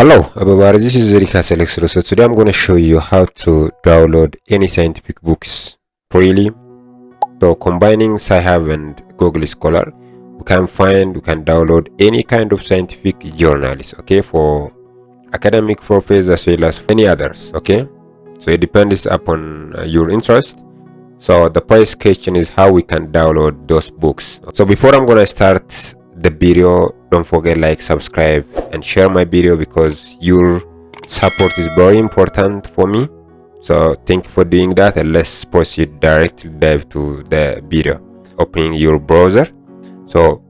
Hello everybody, this is Zedikas Electro. So today I'm going to show you how to download any scientific books freely. So combining Sci-Hub and Google Scholar, we can download any kind of scientific journals, okay, for academic purposes as well as any others, okay. So it depends upon your interest. So the first question is how we can download those books. So before I'm going to start the video, don't forget like, subscribe and share my video because your support is very important for me. So thank you for doing that, and let's proceed directly dive to the video. Opening your browser. So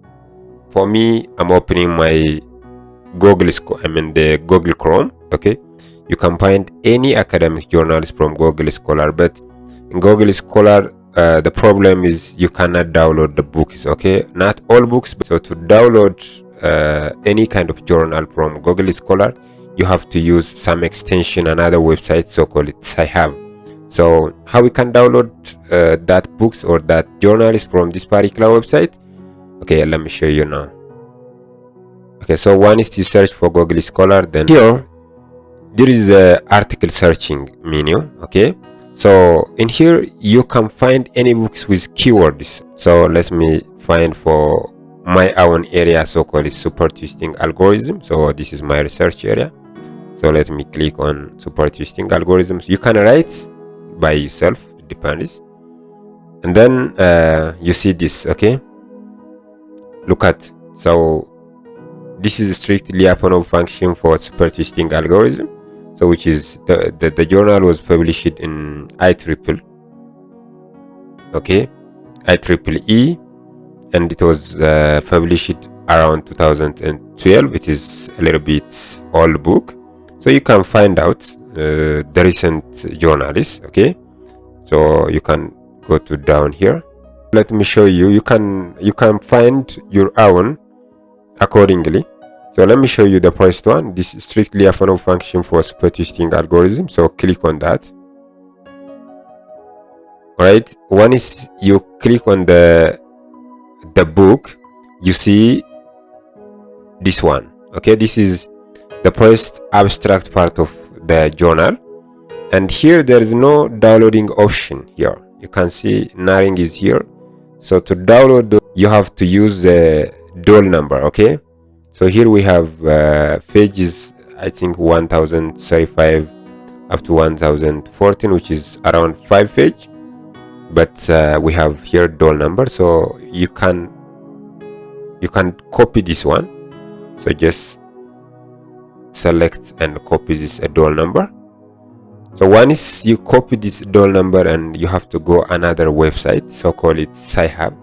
for me, I'm opening my the Google Chrome, okay. You can find any academic journals from Google Scholar, but in Google Scholar the problem is you cannot download the books, okay, not all books. So to download any kind of journal from Google Scholar, you have to use some extension, another website, so called it Sci-Hub. So how we can download that books or that journals from this particular website? Okay, let me show you now. Okay, so one is you search for Google Scholar, then here there is a article searching menu, okay. So in here you can find any books with keywords. So let me find for my own area, so called super twisting algorithm. So this is my research area. So let me click on super twisting algorithms. You can write by yourself, it depends. And then you see this, okay. Look at, so this is strictly a function for super twisting algorithm. So which is the journal was published in IEEE, okay, IEEE, and it was published around 2012. It is a little bit old book, so you can find out the recent journals, okay. So you can go to down here. Let me show you. You can find your own accordingly. So let me show you the first one. This is strictly a function for super twisting algorithm. So click on that. Alright, one is you click on the book, you see this one, okay. This is the first abstract part of the journal, and here there is no downloading option. Here you can see nothing is here. So to download you have to use the DOL number, okay. So here we have pages, I think 1035 up to 1014, which is around 5 pages. But we have here DOL number, so you can copy this one. So just select and copy this DOL number. So one is you copy this DOL number and you have to go another website, so call it Sci-Hub.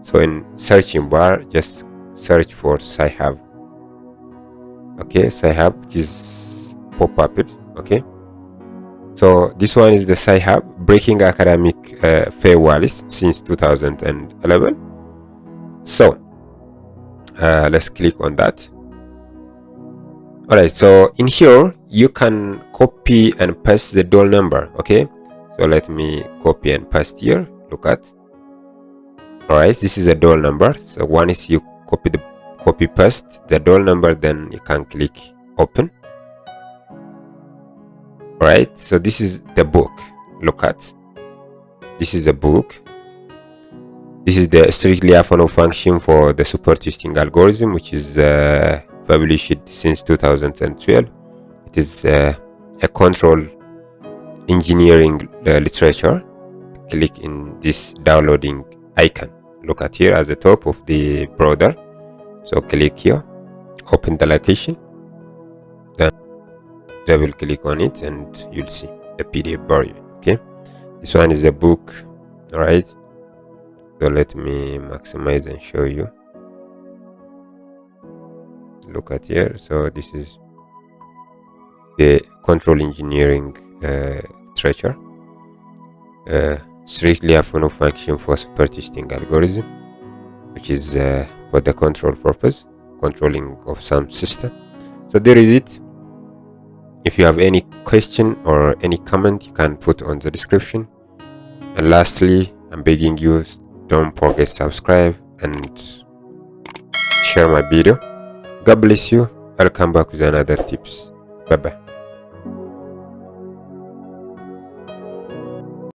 So in searching bar, just search for Sci-Hub. Okay, Sci-Hub, which is pop-up it, okay. So this one is the Sci-Hub breaking academic firewalls since 2011. So let's click on that. All right, so in here you can copy and paste the DOL number, okay. So let me copy and paste here. Look at. All right, this is a DOL number. So one is you copy paste the DOL number, then you can click open. All right, so this is the book. Look at, this is the book. This is the strictly a function for the super twisting algorithm, which is published since 2012. It is a control engineering literature. Click in this downloading icon. Look at here at the top of the browser. So click here, open the location, then double click on it and you'll see the PDF version, okay. This one is the book. All right, so let me maximize and show you. Look at here. So this is the control engineering literature, strictly a function for super twisting algorithm, which is for the control purpose, controlling of some system. So there is it. If you have any question or any comment, you can put on the description. And lastly, I'm begging you, don't forget subscribe and share my video. God bless you. I'll come back with another tips. Bye bye.